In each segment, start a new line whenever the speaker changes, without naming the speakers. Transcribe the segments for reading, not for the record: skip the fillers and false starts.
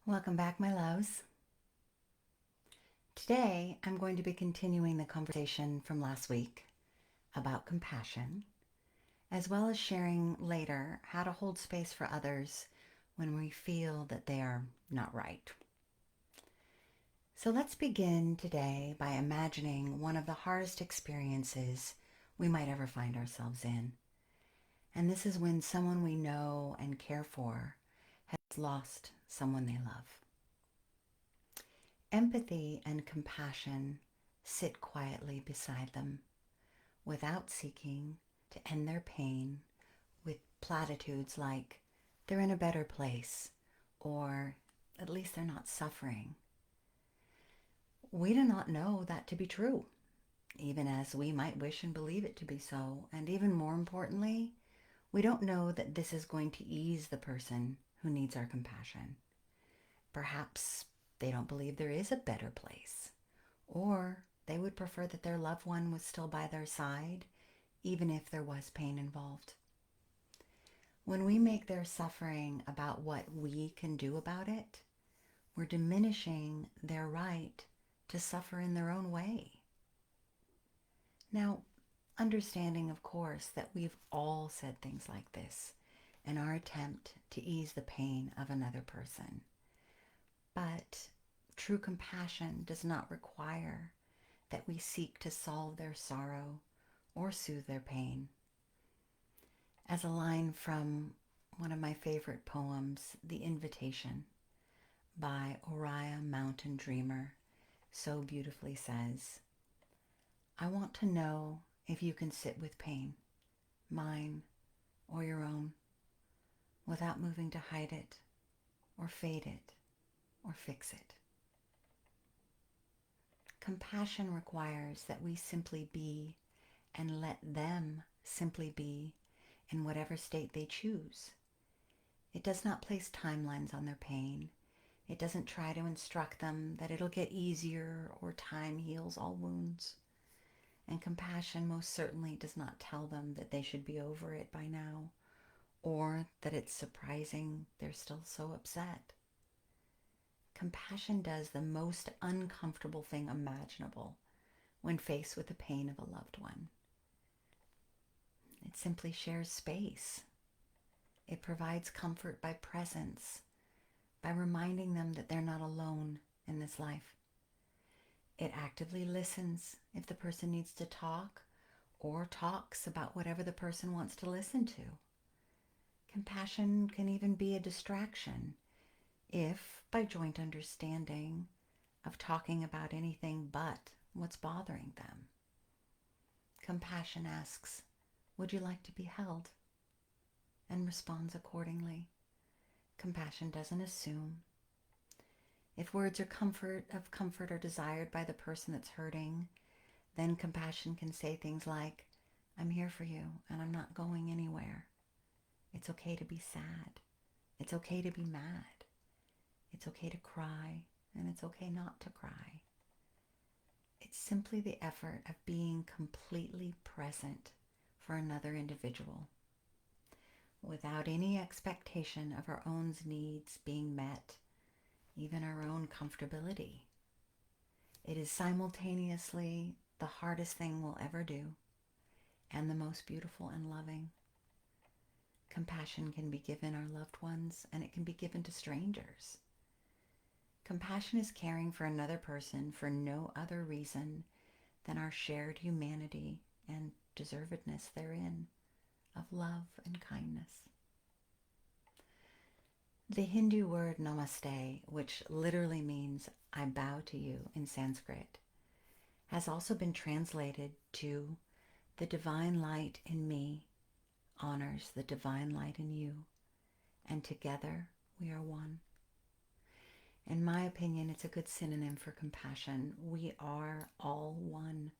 Welcome back, my loves. Today, I'm going to be continuing the conversation from last week about compassion, as well as sharing later how to hold space for others when we feel that they are not right. So let's begin today by imagining one of the hardest experiences we might ever find ourselves in. And this is when someone we know and care for has lost someone they love. Empathy and compassion sit quietly beside them without seeking to end their pain with platitudes like they're in a better place or at least they're not suffering. We do not know that to be true, even as we might wish and believe it to be so. And even more importantly, we don't know that this is going to ease the person who needs our compassion. Perhaps they don't believe there is a better place, or they would prefer that their loved one was still by their side, even if there was pain involved. When we make their suffering about what we can do about it, we're diminishing their right to suffer in their own way. Now, understanding, of course, that we've all said things like this in our attempt to ease the pain of another person. But true compassion does not require that we seek to solve their sorrow or soothe their pain. As a line from one of my favorite poems, The Invitation, by Oriah Mountain Dreamer, so beautifully says, "I want to know if you can sit with pain, mine or your own, without moving to hide it or fade it or fix it." Compassion requires that we simply be and let them simply be in whatever state they choose. It does not place timelines on their pain. It doesn't try to instruct them that it'll get easier or time heals all wounds. And compassion most certainly does not tell them that they should be over it by now, or that it's surprising they're still so upset. Compassion does the most uncomfortable thing imaginable when faced with the pain of a loved one. It simply shares space. It provides comfort by presence, by reminding them that they're not alone in this life. It actively listens if the person needs to talk, or talks about whatever the person wants to listen to. Compassion can even be a distraction if, by joint understanding of talking about anything but what's bothering them. Compassion asks, "Would you like to be held?" and responds accordingly. Compassion doesn't assume. If words of comfort are desired by the person that's hurting, then compassion can say things like, "I'm here for you and I'm not going anywhere. It's okay to be sad. It's okay to be mad. It's okay to cry, and it's okay not to cry." It's simply the effort of being completely present for another individual, without any expectation of our own needs being met, even our own comfortability. It is simultaneously the hardest thing we'll ever do, and the most beautiful and loving. Compassion can be given our loved ones, and it can be given to strangers. Compassion is caring for another person for no other reason than our shared humanity and deservedness therein of love and kindness. The Hindu word namaste, which literally means "I bow to you" in Sanskrit, has also been translated to "the divine light in me honors the divine light in you, and together we are one." In my opinion, it's a good synonym for compassion. We are all one.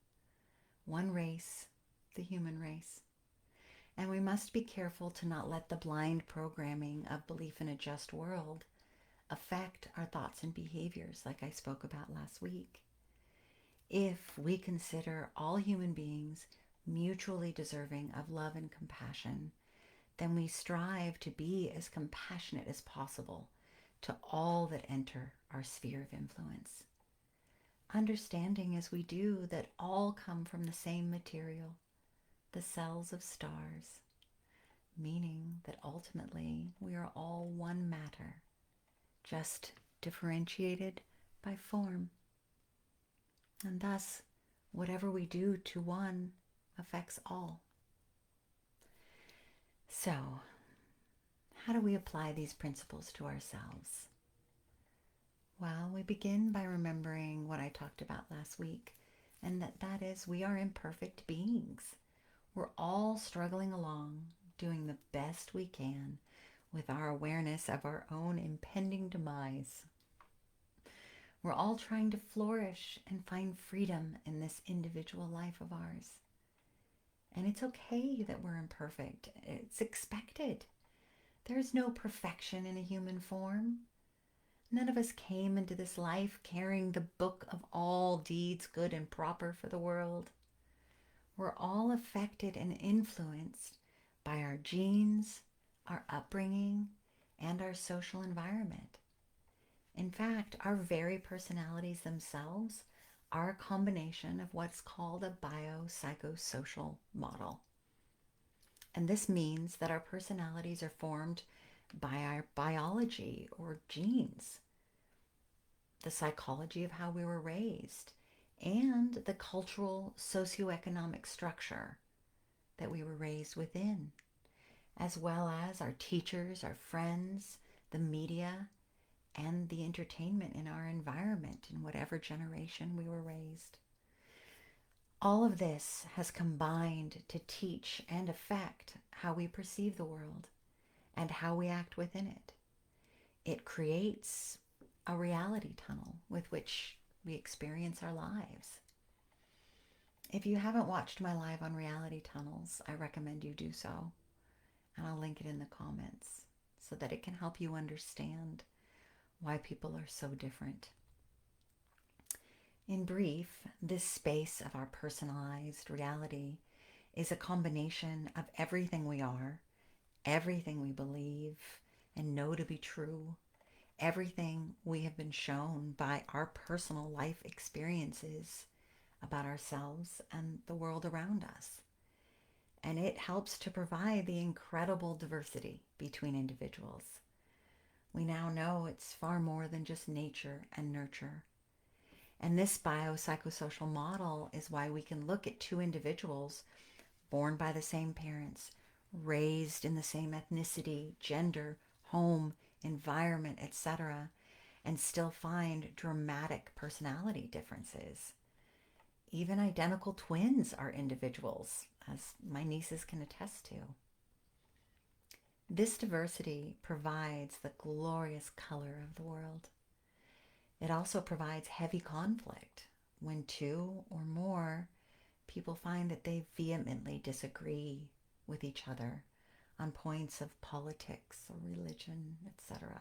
One race, the human race. And we must be careful to not let the blind programming of belief in a just world affect our thoughts and behaviors, like I spoke about last week. If we consider all human beings mutually deserving of love and compassion, then we strive to be as compassionate as possible to all that enter our sphere of influence. Understanding as we do that all come from the same material, the cells of stars, meaning that ultimately we are all one matter, just differentiated by form. And thus, whatever we do to one affects all. So, how do we apply these principles to ourselves? Well, we begin by remembering what I talked about last week, and that is we are imperfect beings. We're all struggling along, doing the best we can with our awareness of our own impending demise. We're all trying to flourish and find freedom in this individual life of ours. And it's okay that we're imperfect. It's expected. There's no perfection in a human form. None of us came into this life carrying the book of all deeds good and proper for the world. We're all affected and influenced by our genes, our upbringing, and our social environment. In fact, our very personalities themselves are a combination of what's called a biopsychosocial model. And this means that our personalities are formed by our biology or genes, the psychology of how we were raised, and the cultural socioeconomic structure that we were raised within, as well as our teachers, our friends, the media, and the entertainment in our environment in whatever generation we were raised. All of this has combined to teach and affect how we perceive the world and how we act within it. It creates a reality tunnel with which we experience our lives. If you haven't watched my live on reality tunnels, I recommend you do so. And I'll link it in the comments so that it can help you understand why people are so different. In brief, this space of our personalized reality is a combination of everything we are, everything we believe and know to be true, everything we have been shown by our personal life experiences about ourselves and the world around us. And it helps to provide the incredible diversity between individuals. We now know it's far more than just nature and nurture. And this biopsychosocial model is why we can look at two individuals born by the same parents, raised in the same ethnicity, gender, home, environment, etc., and still find dramatic personality differences. Even identical twins are individuals, as my nieces can attest to. This diversity provides the glorious color of the world. It also provides heavy conflict when two or more people find that they vehemently disagree with each other on points of politics or religion, etc.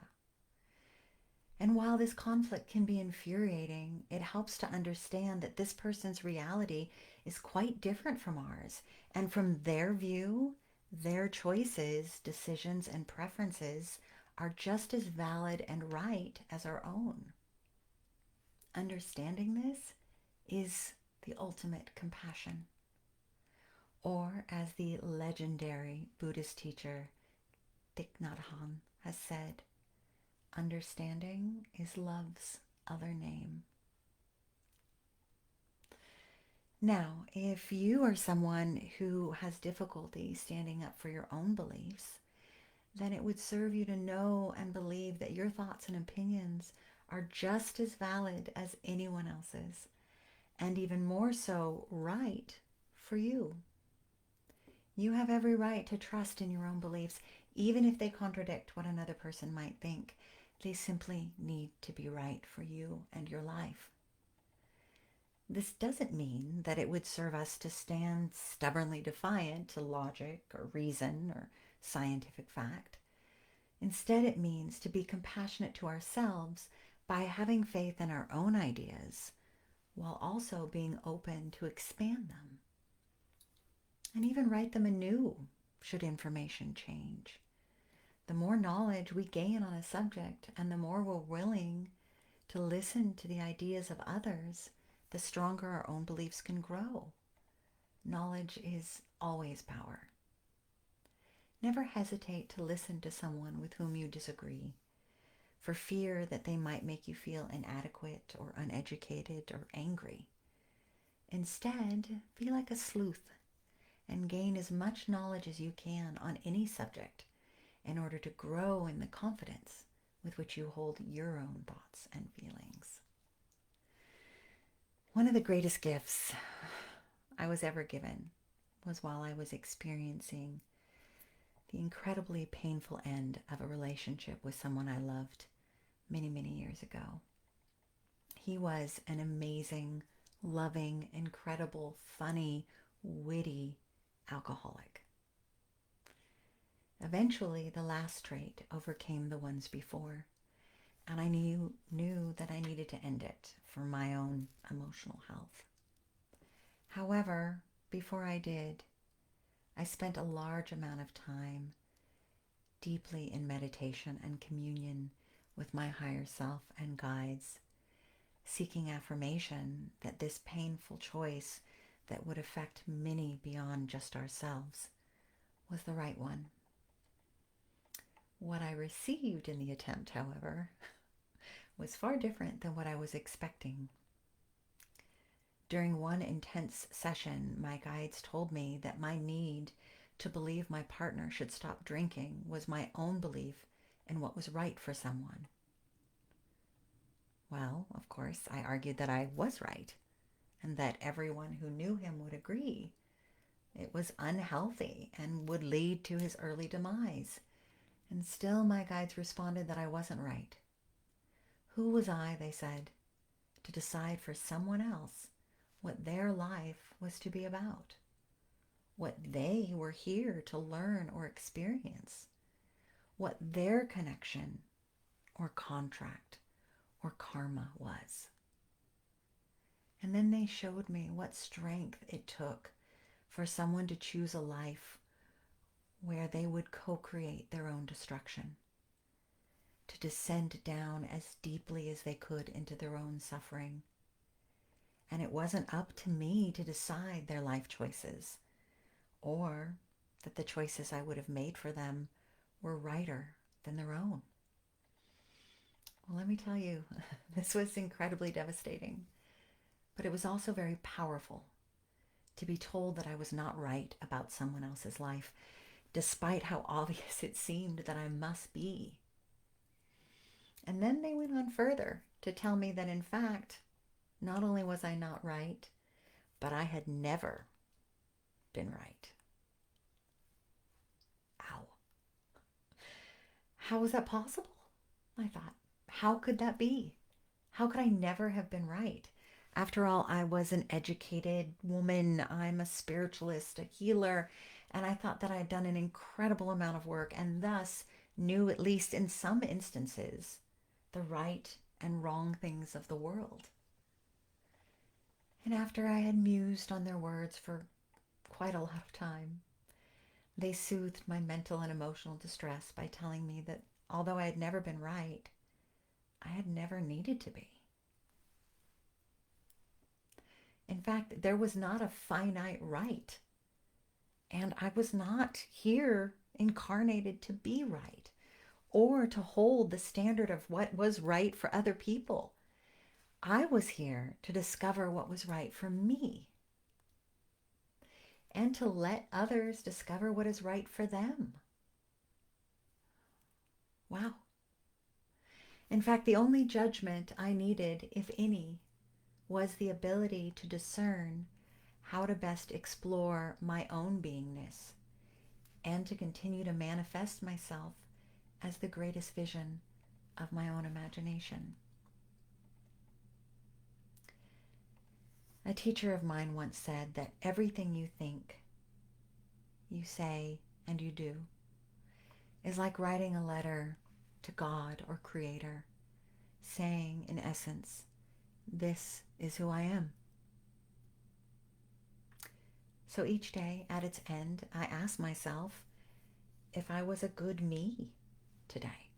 And while this conflict can be infuriating, it helps to understand that this person's reality is quite different from ours, and from their view, their choices, decisions, and preferences are just as valid and right as our own. Understanding this is the ultimate compassion. Or, as the legendary Buddhist teacher Thich Nhat Hanh has said, understanding is love's other name. Now, if you are someone who has difficulty standing up for your own beliefs, then it would serve you to know and believe that your thoughts and opinions are just as valid as anyone else's, and even more so right for you. You have every right to trust in your own beliefs, even if they contradict what another person might think. They simply need to be right for you and your life. This doesn't mean that it would serve us to stand stubbornly defiant to logic or reason or scientific fact. Instead, it means to be compassionate to ourselves by having faith in our own ideas, while also being open to expand them and even write them anew should information change. The more knowledge we gain on a subject and the more we're willing to listen to the ideas of others, the stronger our own beliefs can grow. Knowledge is always power. Never hesitate to listen to someone with whom you disagree, for fear that they might make you feel inadequate or uneducated or angry. Instead, be like a sleuth and gain as much knowledge as you can on any subject in order to grow in the confidence with which you hold your own thoughts and feelings. One of the greatest gifts I was ever given was while I was experiencing the incredibly painful end of a relationship with someone I loved many, many years ago. He was an amazing, loving, incredible, funny, witty alcoholic. Eventually, the last trait overcame the ones before, and I knew that I needed to end it for my own emotional health. However, before I did, I spent a large amount of time deeply in meditation and communion with my higher self and guides, seeking affirmation that this painful choice that would affect many beyond just ourselves was the right one. What I received in the attempt, however, was far different than what I was expecting. During one intense session, my guides told me that my need to believe my partner should stop drinking was my own belief in what was right for someone. Well, of course, I argued that I was right, and that everyone who knew him would agree. It was unhealthy and would lead to his early demise. And still my guides responded that I wasn't right. Who was I, they said, to decide for someone else what their life was to be about, what they were here to learn or experience, what their connection or contract or karma was. And then they showed me what strength it took for someone to choose a life where they would co-create their own destruction, to descend down as deeply as they could into their own suffering. And it wasn't up to me to decide their life choices, or that the choices I would have made for them were righter than their own. Well, let me tell you, this was incredibly devastating, but it was also very powerful to be told that I was not right about someone else's life, despite how obvious it seemed that I must be. And then they went on further to tell me that, in fact, not only was I not right, but I had never been right. Ow. How was that possible? I thought, how could that be? How could I never have been right? After all, I was an educated woman. I'm a spiritualist, a healer, and I thought that I had done an incredible amount of work and thus knew, at least in some instances, the right and wrong things of the world. And after I had mused on their words for quite a lot of time, they soothed my mental and emotional distress by telling me that although I had never been right, I had never needed to be. In fact, there was not a finite right. And I was not here incarnated to be right or to hold the standard of what was right for other people. I was here to discover what was right for me and to let others discover what is right for them. Wow. In fact, the only judgment I needed, if any, was the ability to discern how to best explore my own beingness and to continue to manifest myself as the greatest vision of my own imagination. A teacher of mine once said that everything you think, you say, and you do is like writing a letter to God or Creator, saying, in essence, this is who I am. So each day at its end, I ask myself if I was a good me today.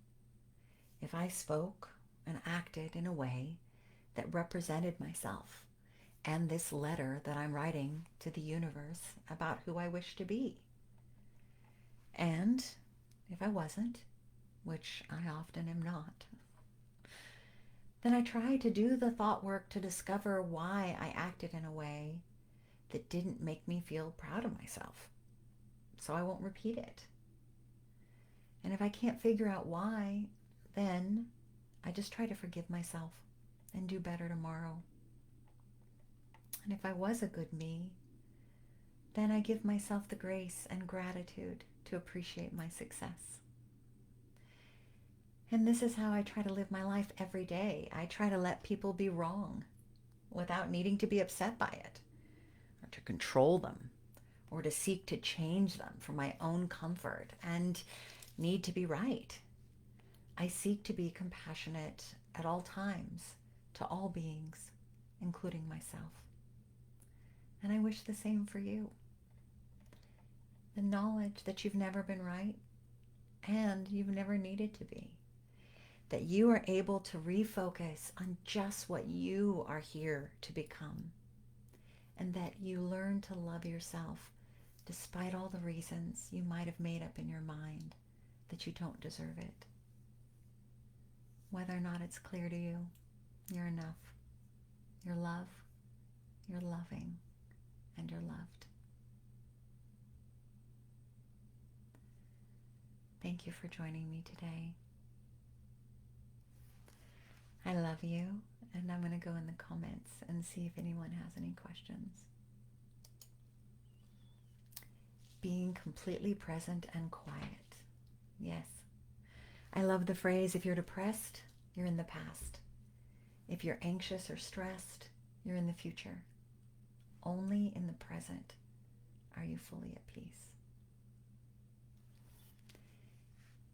If I spoke and acted in a way that represented myself and this letter that I'm writing to the universe about who I wish to be. And if I wasn't, which I often am not, then I try to do the thought work to discover why I acted in a way that didn't make me feel proud of myself, so I won't repeat it. And if I can't figure out why, then I just try to forgive myself and do better tomorrow. And if I was a good me, then I give myself the grace and gratitude to appreciate my success. And this is how I try to live my life every day. I try to let people be wrong without needing to be upset by it, or to control them, or to seek to change them for my own comfort and need to be right. I seek to be compassionate at all times to all beings, including myself. And I wish the same for you. The knowledge that you've never been right and you've never needed to be. That you are able to refocus on just what you are here to become. And that you learn to love yourself despite all the reasons you might have made up in your mind that you don't deserve it. Whether or not it's clear to you, you're enough. You're love, you're loving, and you're loved. Thank you for joining me today. I love you, and I'm going to go in the comments and see if anyone has any questions. Being completely present and quiet. Yes. I love the phrase, if you're depressed, you're in the past. If you're anxious or stressed, you're in the future. Only in the present are you fully at peace.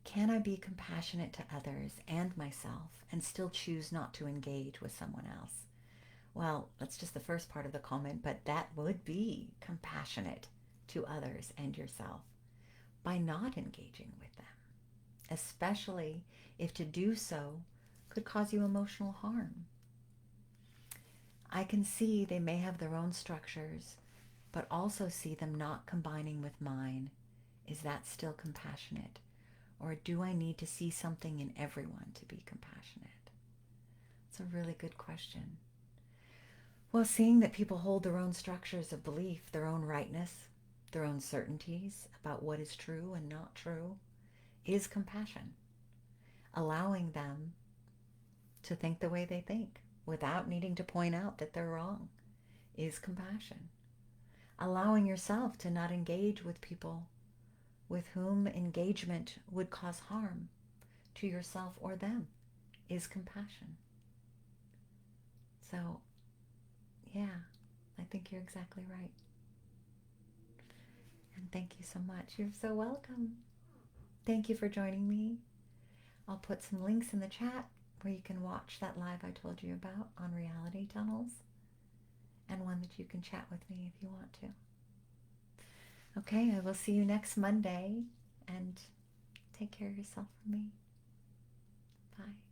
Can I be compassionate to others and myself and still choose not to engage with someone else? Well, that's just the first part of the comment, but that would be compassionate to others and yourself by not engaging with them, especially if to do so could cause you emotional harm. I can see they may have their own structures, but also see them not combining with mine. Is that still compassionate? Or do I need to see something in everyone to be compassionate? It's a really good question. Well, seeing that people hold their own structures of belief, their own rightness, their own certainties about what is true and not true, is compassion. Allowing them to think the way they think without needing to point out that they're wrong is compassion. Allowing yourself to not engage with people with whom engagement would cause harm to yourself or them is compassion. So, yeah, I think you're exactly right. And thank you so much. You're so welcome. Thank you for joining me. I'll put some links in the chat where you can watch that live I told you about on reality tunnels, and one that you can chat with me if you want to. Okay, I will see you next Monday, and take care of yourself for me. Bye.